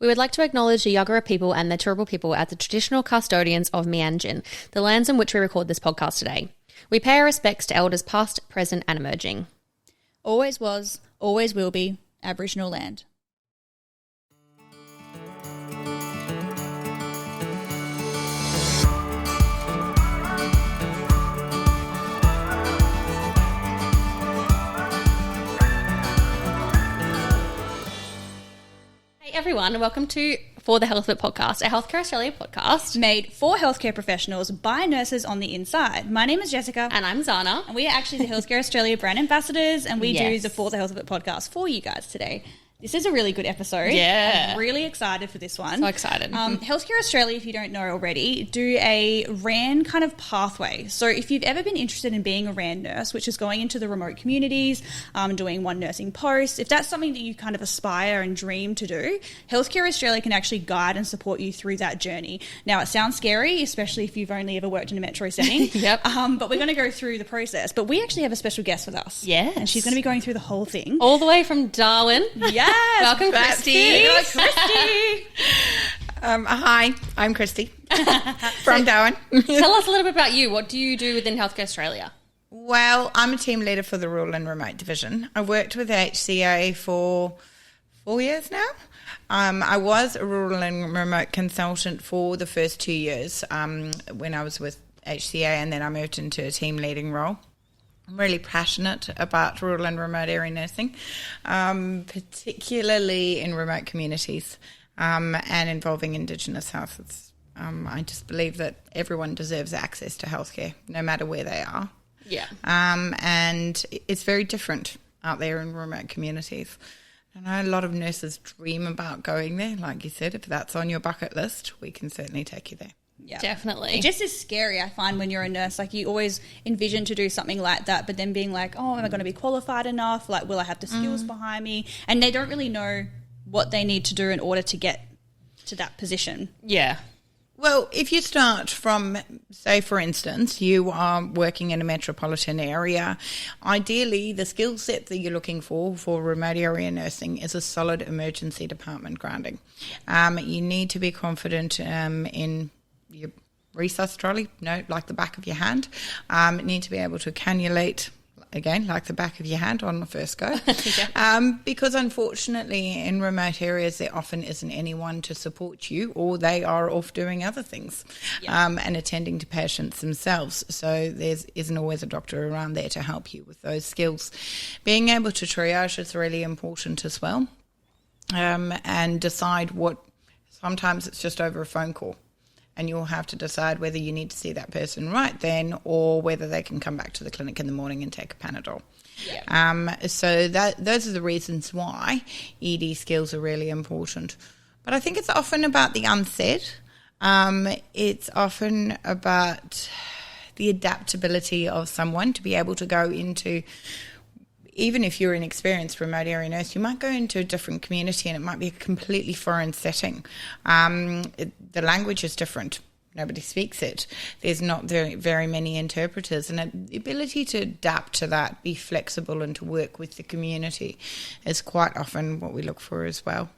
We would like to acknowledge the Yagara people and the Turrbal people as the traditional custodians of Meanjin, the lands in which we record this podcast today. We pay our respects to elders past, present and emerging. Always was, always will be Aboriginal land. Hey everyone, and welcome to For the Health of It podcast, a Healthcare Australia podcast. Made for healthcare professionals by nurses on the inside. My name is Jessica. And I'm Xana. And we are actually the Healthcare Australia brand ambassadors, and we do Yes. the For the Health of It podcast for you guys today. This is a really good episode. Yeah. I'm really excited for this one. So excited. Healthcare Australia, if you don't know already, do a RAN kind of pathway. So if you've ever been interested in being a RAN nurse, which is going into the remote communities, doing one nursing post, if that's something that you kind of aspire and dream to do, Healthcare Australia can actually guide and support you through that journey. Now, it sounds scary, especially if you've only ever worked in a metro setting. Yep. But we're going to go through the process. But we actually have a special guest with us. Yes. And she's going to be going through the whole thing. All the way from Darwin. Yes. Welcome, Kristie. Kristie. Hi, I'm Kristie from Darwin. Tell us a little bit about you. What do you do within Healthcare Australia? Well, I'm a team leader for the Rural and Remote Division. I worked with HCA for 4 years now. I was a rural and remote consultant for the first 2 years when I was with HCA, and then I moved into a team leading role. I'm really passionate about rural and remote area nursing, particularly in remote communities and involving indigenous health. I just believe that everyone deserves access to healthcare, no matter where they are. Yeah. And it's very different out there in remote communities. I know a lot of nurses dream about going there. Like you said, if that's on your bucket list, we can certainly take you there. Yeah, Definitely. It just is scary, I find, when you're a nurse. Like, you always envision to do something like that, but then being like, oh, am I going to be qualified enough? Like, will I have the skills behind me? And they don't really know what they need to do in order to get to that position. Yeah. Well, if you start from, say, for instance, you are working in a metropolitan area, ideally the skill set that you're looking for remote area nursing is a solid emergency department grounding. You need to be confident in your resus trolley, like the back of your hand. Need to be able to cannulate, again, like the back of your hand on the first go. Because unfortunately in remote areas there often isn't anyone to support you, or they are off doing other things and attending to patients themselves. So there isn't always a doctor around there to help you with those skills. Being able to triage is really important as well, and decide sometimes it's just over a phone call. And you'll have to decide whether you need to see that person right then, or whether they can come back to the clinic in the morning and take a Panadol. Yeah. So those are the reasons why ED skills are really important. But I think it's often about the unsaid. It's often about the adaptability of someone to be able to go into, even if you're an experienced remote area nurse, you might go into a different community and it might be a completely foreign setting. The language is different. Nobody speaks it. There's not very many interpreters. And the ability to adapt to that, be flexible and to work with the community is quite often what we look for as well.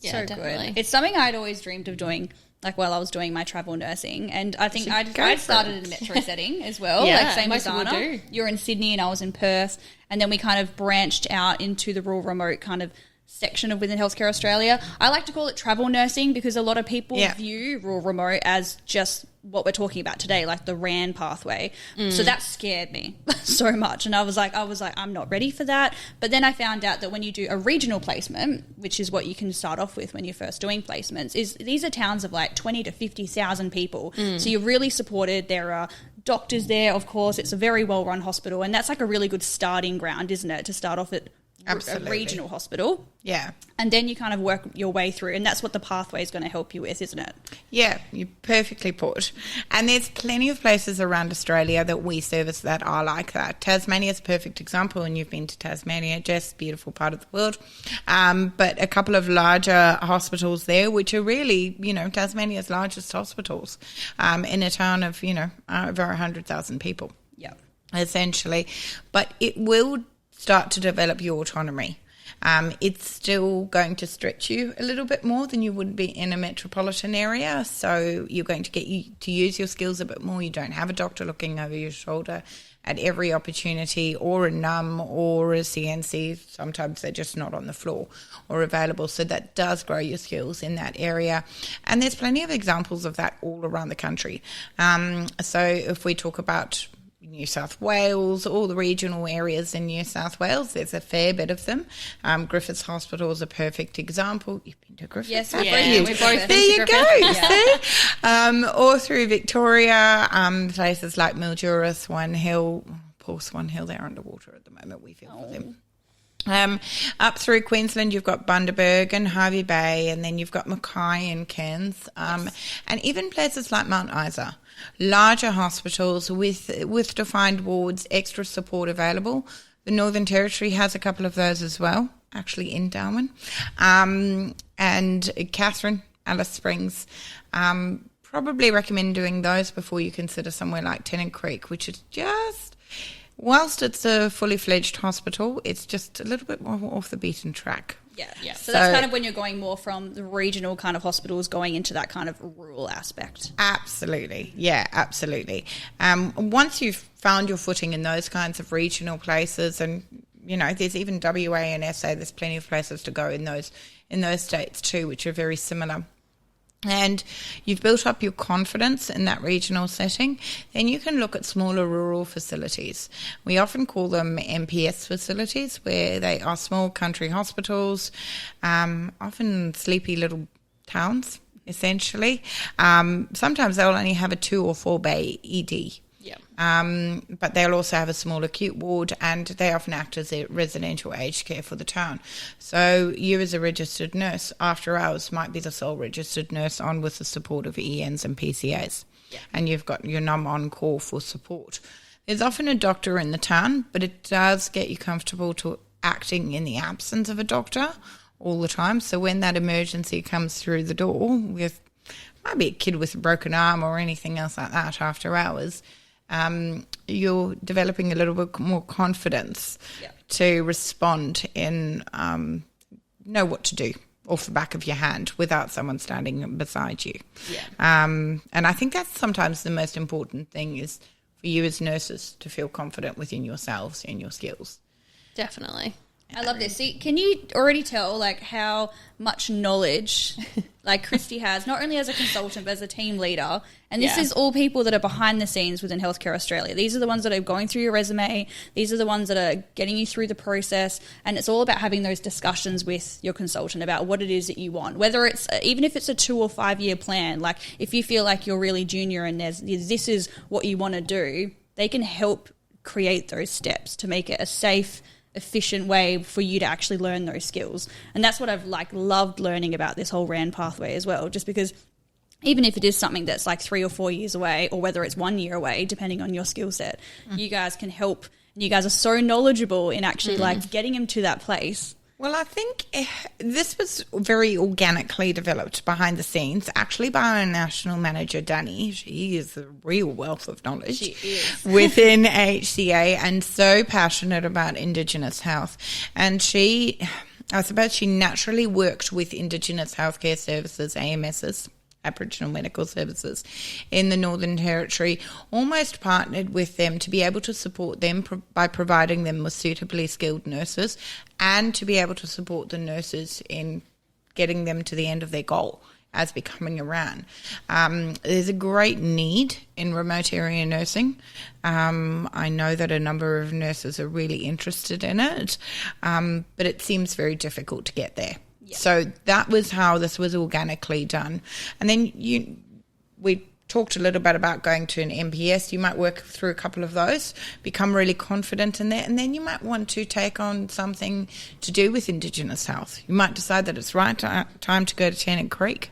Yeah, So definitely. good. It's something I'd always dreamed of doing, like while I was doing my travel nursing. And I think I started in a metro setting as well, Yeah, like same as most people Xana. do. You're in Sydney and I was in Perth, and then we kind of branched out into the rural remote kind of section of within Healthcare Australia. I like to call it travel nursing because a lot of people view rural remote as just what we're talking about today, like the RAN pathway. So that scared me so much. And I was like, I'm not ready for that. But then I found out that when you do a regional placement, which is what you can start off with when you're first doing placements, is these are towns of like 20 to 50,000 people. So you're really supported. There are doctors there, of course. It's a very well-run hospital. And that's like a really good starting ground, isn't it, to start off at Absolutely. a regional hospital. Yeah. And then you kind of work your way through, and that's what the pathway is going to help you with, isn't it? Yeah, you're perfectly put. And there's plenty of places around Australia that we service that are like that. Tasmania's a perfect example, and you've been to Tasmania, Jess, beautiful part of the world. But a couple of larger hospitals there, which are really, Tasmania's largest hospitals in a town of, over 100,000 people. Yeah. Essentially. But it will start to develop your autonomy. It's still going to stretch you a little bit more than you would be in a metropolitan area. So you're going to get you to use your skills a bit more. You don't have a doctor looking over your shoulder at every opportunity, or a NUM or a CNC. Sometimes they're just not on the floor or available. So that does grow your skills in that area. And there's plenty of examples of that all around the country. So if we talk about New South Wales, all the regional areas in New South Wales, there's a fair bit of them. Griffiths Hospital is a perfect example. You've been to Griffiths? Yes, we've both there been you to go. Griffiths. See? All through Victoria, places like Mildura, Swan Hill. Poor Swan Hill, they're underwater at the moment. We feel for them. Up through Queensland, you've got Bundaberg and Hervey Bay, and then you've got Mackay and Cairns, and even places like Mount Isa. Larger hospitals with defined wards, extra support available. The Northern Territory has a couple of those as well, actually in Darwin. And Catherine, Alice Springs, probably recommend doing those before you consider somewhere like Tennant Creek, which is just, whilst it's a fully fledged hospital, it's just a little bit more off the beaten track. Yeah. So that's kind of when you're going more from the regional kind of hospitals going into that kind of rural aspect. Absolutely. Yeah, absolutely. Once you've found your footing in those kinds of regional places, and, you know, there's even WA and SA, there's plenty of places to go in those states too, which are very similar. And you've built up your confidence in that regional setting, then you can look at smaller rural facilities. We often call them MPS facilities, where they are small country hospitals, often sleepy little towns, essentially. Sometimes they'll only have a 2 or 4 bay ED. But they'll also have a small acute ward, and they often act as a residential aged care for the town. So you as a registered nurse after hours might be the sole registered nurse on with the support of ENs and PCAs. And you've got your NUM on call for support. There's often a doctor in the town, but it does get you comfortable to acting in the absence of a doctor all the time. So when that emergency comes through the door with maybe a kid with a broken arm or anything else like that after hours, you're developing a little bit more confidence to respond and know what to do off the back of your hand without someone standing beside you. And I think that's sometimes the most important thing, is for you as nurses to feel confident within yourselves and your skills. Definitely. I love this. See, can you already tell like how much knowledge like Kristie has, not only as a consultant but as a team leader? And this is all people that are behind the scenes within Healthcare Australia. These are the ones that are going through your resume. These are the ones that are getting you through the process. And it's all about having those discussions with your consultant about what it is that you want. Whether it's, even if it's a 2 or 5 year plan, like if you feel like you're really junior and this is what you want to do, they can help create those steps to make it a safe, efficient way for you to actually learn those skills. And that's what I've loved learning about this whole RAN pathway as well, just because even if it is something that's like 3 or 4 years away, or whether it's 1 year away, depending on your skill set, you guys can help. You guys are so knowledgeable in actually like getting them to that place. Well, I think this was very organically developed behind the scenes, actually by our national manager, Danny. She is a real wealth of knowledge within HCA, and so passionate about Indigenous health. And I suppose she naturally worked with Indigenous healthcare services, AMSs, Aboriginal Medical Services, in the Northern Territory, almost partnered with them to be able to support them by providing them with suitably skilled nurses, and to be able to support the nurses in getting them to the end of their goal as becoming a RAN. There's a great need in remote area nursing. I know that a number of nurses are really interested in it, but it seems very difficult to get there. So that was how this was organically done. And then we talked a little bit about going to an MPS. You might work through a couple of those, become really confident in that, and then you might want to take on something to do with Indigenous health. You might decide that it's time to go to Tennant Creek.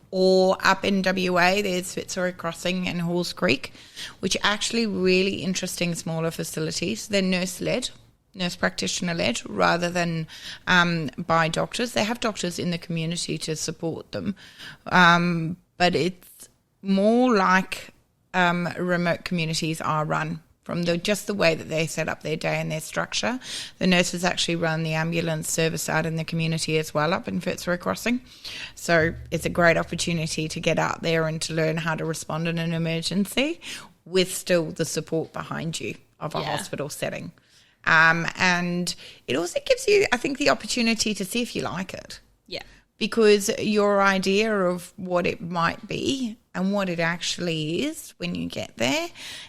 Or up in WA, there's Fitzroy Crossing and Halls Creek, which are actually really interesting smaller facilities. They're nurse-led. Nurse practitioner-led rather than by doctors. They have doctors in the community to support them, but it's more like remote communities are run from just the way that they set up their day and their structure. The nurses actually run the ambulance service out in the community as well up in Fitzroy Crossing. So it's a great opportunity to get out there and to learn how to respond in an emergency with still the support behind you of a hospital setting. And it also gives you, I think, the opportunity to see if you like it. Yeah. Because your idea of what it might be and what it actually is when you get there,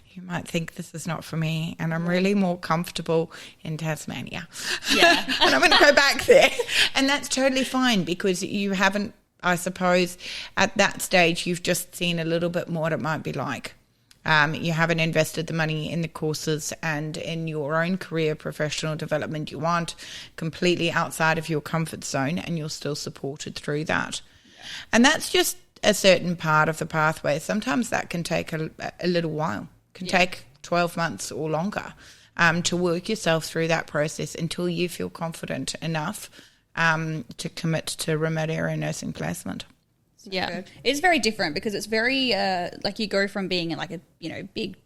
you might think this is not for me and I'm really more comfortable in Tasmania. Yeah. And I'm going to go back there. And that's totally fine because you haven't, I suppose, at that stage, you've just seen a little bit more what it might be like. You haven't invested the money in the courses and in your own career professional development. You aren't completely outside of your comfort zone and you're still supported through that. Yeah. And that's just a certain part of the pathway. Sometimes that can take a little while, can take 12 months or longer to work yourself through that process until you feel confident enough to commit to remote area nursing placement. Yeah, it's very different because it's very like you go from being in like a big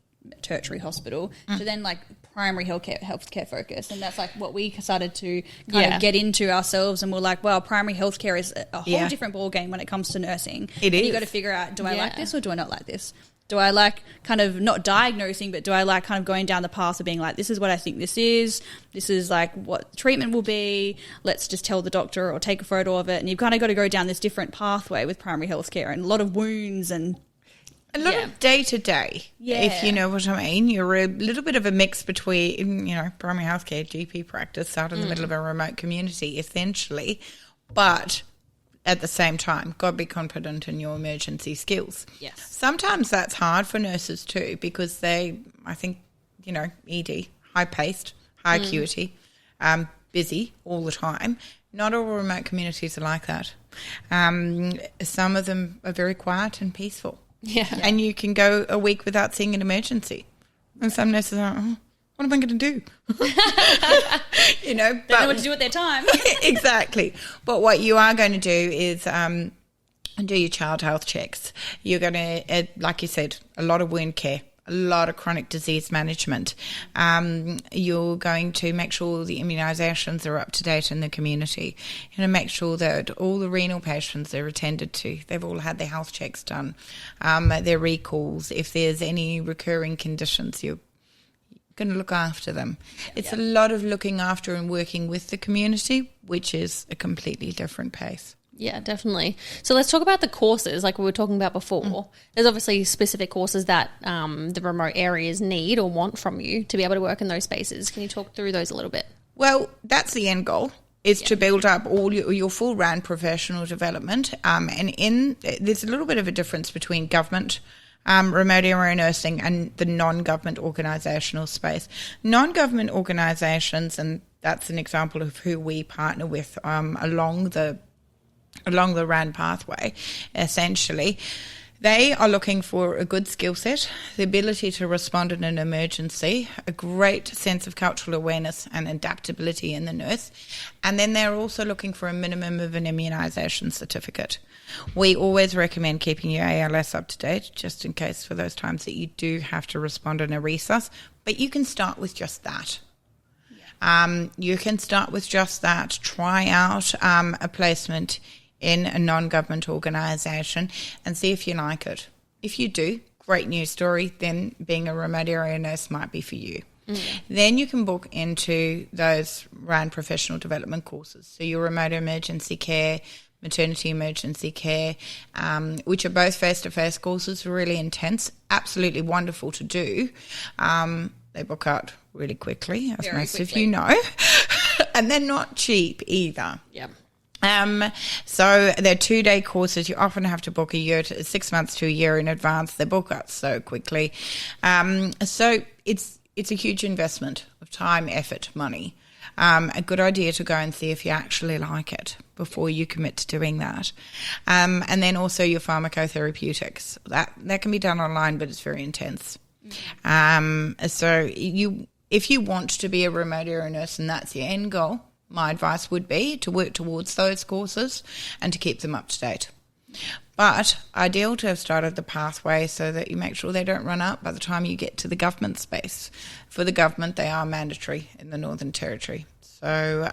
tertiary hospital to then like primary healthcare focus, and that's like what we started to kind of get into ourselves, and we're like, well, primary healthcare is a whole different ball game when it comes to nursing. It is. You got to figure out, do I like this or do I not like this? Do I like kind of not diagnosing, but do I like kind of going down the path of being like, this is what I think this is like what treatment will be, let's just tell the doctor or take a photo of it. And you've kind of got to go down this different pathway with primary health care and a lot of wounds and a lot of day-to-day, if you know what I mean. You're a little bit of a mix between, primary health care, GP practice out in the middle of a remote community, essentially, but at the same time, got to be confident in your emergency skills. Yes. Sometimes that's hard for nurses too because they, I think, ED, high-paced, high acuity, busy all the time. Not all remote communities are like that. Some of them are very quiet and peaceful. Yeah. And you can go a week without seeing an emergency. And some nurses are, what am I going to do? They know what to do with their time. Exactly. But what you are going to do is do your child health checks. You're going to, like you said, a lot of wound care, a lot of chronic disease management. You're going to make sure the immunisations are up to date in the community. You're going to make sure that all the renal patients are attended to. They've all had their health checks done, their recalls. If there's any recurring conditions, you're going to look after them. It's a lot of looking after and working with the community, which is a completely different pace. Yeah, definitely. So let's talk about the courses like we were talking about before. There's obviously specific courses that the remote areas need or want from you to be able to work in those spaces. Can you talk through those a little bit? Well, that's the end goal, is to build up all your full round professional development. And there's a little bit of a difference between government remote area nursing and the non-government organisational space. Non-government organisations, and that's an example of who we partner with along the RAN pathway, essentially, they are looking for a good skill set, the ability to respond in an emergency, a great sense of cultural awareness and adaptability in the nurse, and then they're also looking for a minimum of an immunisation certificate. We always recommend keeping your ALS up to date, just in case for those times that you do have to respond in a resus, but you can start with just that. You can start with just that, try out a placement in a non-government organisation and see if you like it. If you do, great news story, then being a remote area nurse might be for you. Then you can book into those RAN professional development courses. So your remote emergency care, maternity emergency care, which are both face-to-face courses, really intense, absolutely wonderful to do. They book out really quickly, as most of you know. And they're not cheap either. Yeah. So they're 2-day courses. You often have to book 6 months to a year in advance. They book out so quickly. So it's a huge investment of time, effort, money. A good idea to go and see if you actually like it before you commit to doing that. And then also your pharmacotherapeutics. That can be done online, but it's very intense. So if you want to be a remote area nurse and that's your end goal, my advice would be to work towards those courses and to keep them up to date. But ideal to have started the pathway so that you make sure they don't run out by the time you get to the government space. For the government, they are mandatory in the Northern Territory. So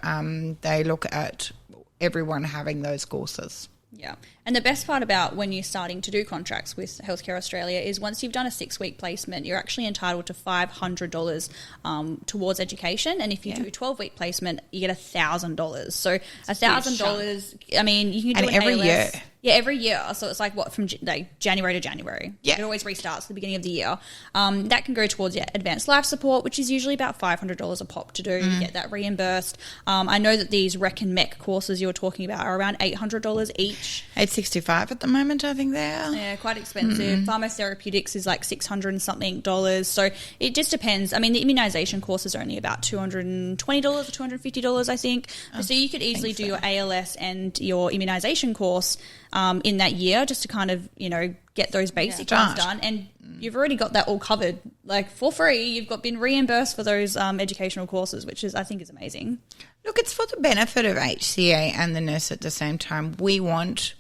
they look at everyone having those courses. Yeah. And the best part about when you're starting to do contracts with Healthcare Australia is once you've done a 6-week placement, you're actually entitled to $500 towards education. And if you do a 12-week placement, you get $1,000. So $1,000, I mean, you can do every ALS. year. Yeah, every year. So it's like from January to January. Yeah. It always restarts at the beginning of the year. That can go towards advanced life support, which is usually about $500 a pop to do. You get that reimbursed. I know that these Rec and Mech courses you were talking about are around $800 each. $865 at the moment, I think they are. Yeah, quite expensive. Pharmacotherapeutics is like $600 and something. So it just depends. I mean, the immunisation course is only about $220 or $250, I think. So you could easily do your ALS and your immunisation course in that year just to kind of, get those basic ones done. And you've already got that all covered. Like for free, you've been reimbursed for those educational courses, which I think is amazing. Look, it's for the benefit of HCA and the nurse at the same time. We want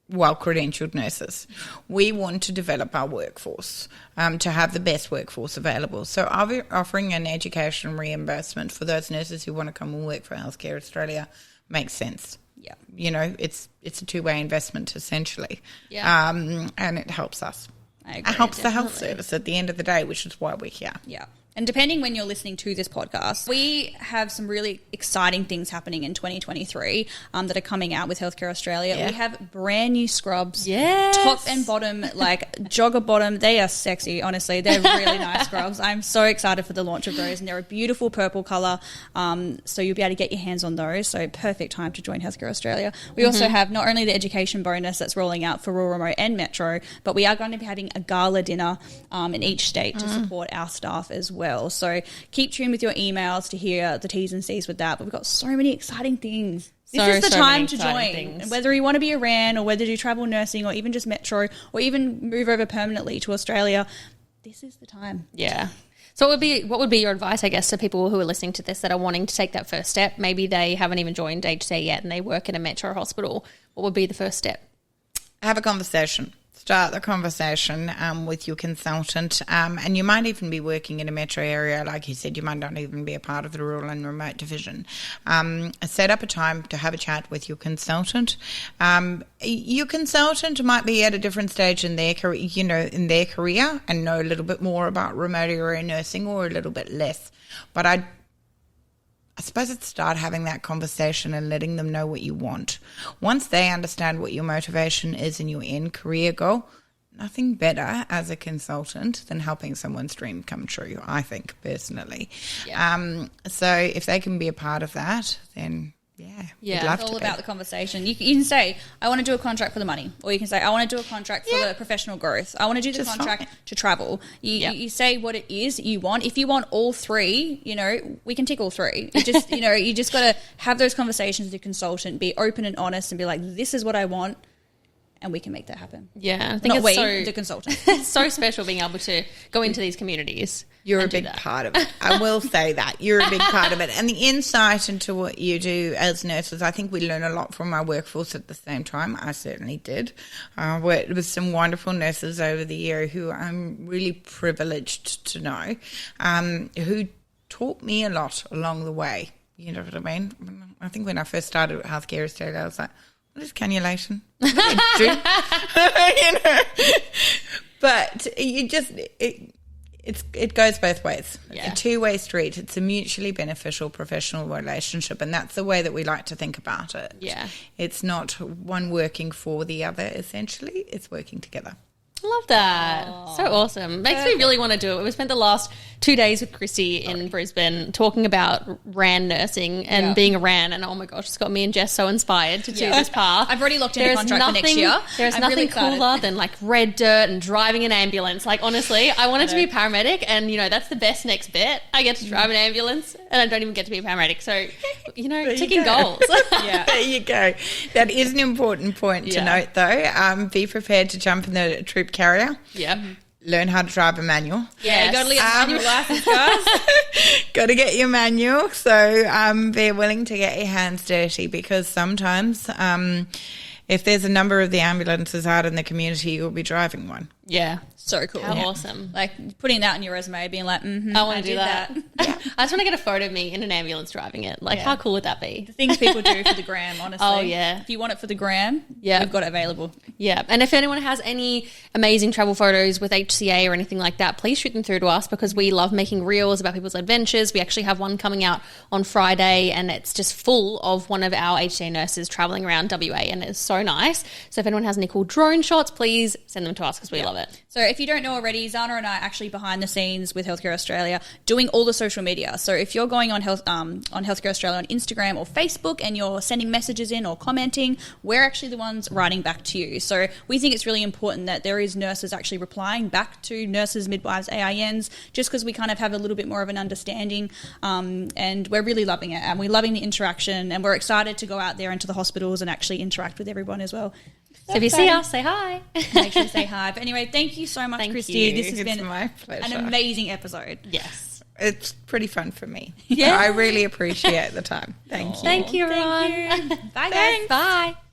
well-credentialed nurses. We want to develop our workforce, to have the best workforce available. So offering an education reimbursement for those nurses who want to come and work for Healthcare Australia makes sense. Yeah. It's a two-way investment essentially. Yeah. And it helps us. I agree, it helps definitely. the health service at the end of the day, which is why we're here. Yeah. And depending when you're listening to this podcast, we have some really exciting things happening in 2023 that are coming out with Healthcare Australia. Yeah. We have brand new scrubs, Yes. top and bottom, like jogger bottom. They are sexy, honestly. They're really nice scrubs. I'm so excited for the launch of those, and they're a beautiful purple colour. So you'll be able to get your hands on those. So perfect time to join Healthcare Australia. We also have not only the education bonus that's rolling out for rural, remote and metro, but we are going to be having a gala dinner in each state to support our staff as well. So keep tuned with your emails to hear the T's and C's with that. But we've got so many exciting things. This is the time to join. Things. Whether you want to be a RAN or whether you do travel nursing or even just metro or even move over permanently to Australia, this is the time. Yeah. So what would be your advice, I guess, to people who are listening to this that are wanting to take that first step? Maybe they haven't even joined HCA yet and they work in a metro hospital. What would be the first step? Have a conversation. Start the conversation with your consultant, and you might even be working in a metro area. Like you said, you might not even be a part of the rural and remote division. Set up a time to have a chat with your consultant. Your consultant might be at a different stage in their career, and know a little bit more about remote area nursing or a little bit less. But I suppose it's start having that conversation and letting them know what you want. Once they understand what your motivation is and your end career goal, nothing better as a consultant than helping someone's dream come true, I think, personally. Yeah. So if they can be a part of that, then we'd love it's all to about the conversation. You can say, I want to do a contract for the money, or you can say, I want to do a contract for the professional growth. I want to do the contract to travel. You say what it is you want. If you want all three, we can tick all three. You just, you just got to have those conversations with your consultant, be open and honest, and be like, this is what I want. And we can make that happen. Yeah, I think Not it's the consultant. It's so special being able to go into these communities. You're a big part of it. I will say that. You're a big part of it. And the insight into what you do as nurses, I think we learn a lot from our workforce at the same time. I certainly did. Worked with some wonderful nurses over the year who I'm really privileged to know, who taught me a lot along the way. You know what I mean? I think when I first started at Healthcare Australia, I was like, what is cannulation? What do you do? But you just it goes both ways. Yeah. It's a two-way street. It's a mutually beneficial professional relationship, and that's the way that we like to think about it. Yeah. It's not one working for the other, essentially. It's working together. Love that. So awesome. Makes me really want to do it. We spent the last 2 days with Kristie in Brisbane talking about RAN nursing and being a RAN, and oh my gosh, it's got me and Jess so inspired to do this path. I've already locked in a contract for next year. There's nothing cooler than like red dirt and driving an ambulance. Like honestly, I wanted to be a paramedic, and that's the best next bit. I get to drive an ambulance and I don't even get to be a paramedic. So, ticking goals. There you go. That is an important point to note though. Be prepared to jump in the troop carrier. Yeah. Learn how to drive a manual. Yeah, you got to get a manual license, guys. Got to get your manual. So be willing to get your hands dirty, because sometimes if there's a number of the ambulances out in the community, you'll be driving one. Yeah. So cool. How awesome. Like putting that on your resume, being like, I want to do that. Yeah. I just want to get a photo of me in an ambulance driving it. Like, how cool would that be? The things people do for the gram, honestly. Oh, yeah. If you want it for the gram, we've got it available. Yeah. And if anyone has any amazing travel photos with HCA or anything like that, please shoot them through to us because we love making reels about people's adventures. We actually have one coming out on Friday and it's just full of one of our HCA nurses traveling around WA and it's so nice. So if anyone has any cool drone shots, please send them to us because we love it. So if you don't know already, Xana and I are actually behind the scenes with Healthcare Australia doing all the social media. So if you're going on Healthcare Australia on Instagram or Facebook and you're sending messages in or commenting, we're actually the ones writing back to you. So we think it's really important that there is nurses actually replying back to nurses, midwives, AINs, just because we kind of have a little bit more of an understanding and we're really loving it and we're loving the interaction and we're excited to go out there into the hospitals and actually interact with everyone as well. So if you see us, say hi. Make sure to say hi. But anyway, thank you so much, Kristie. This has been my pleasure. An amazing episode. Yes. It's pretty fun for me. Yeah. I really appreciate the time. Thank you. Thank you, everyone. Bye, guys. Bye.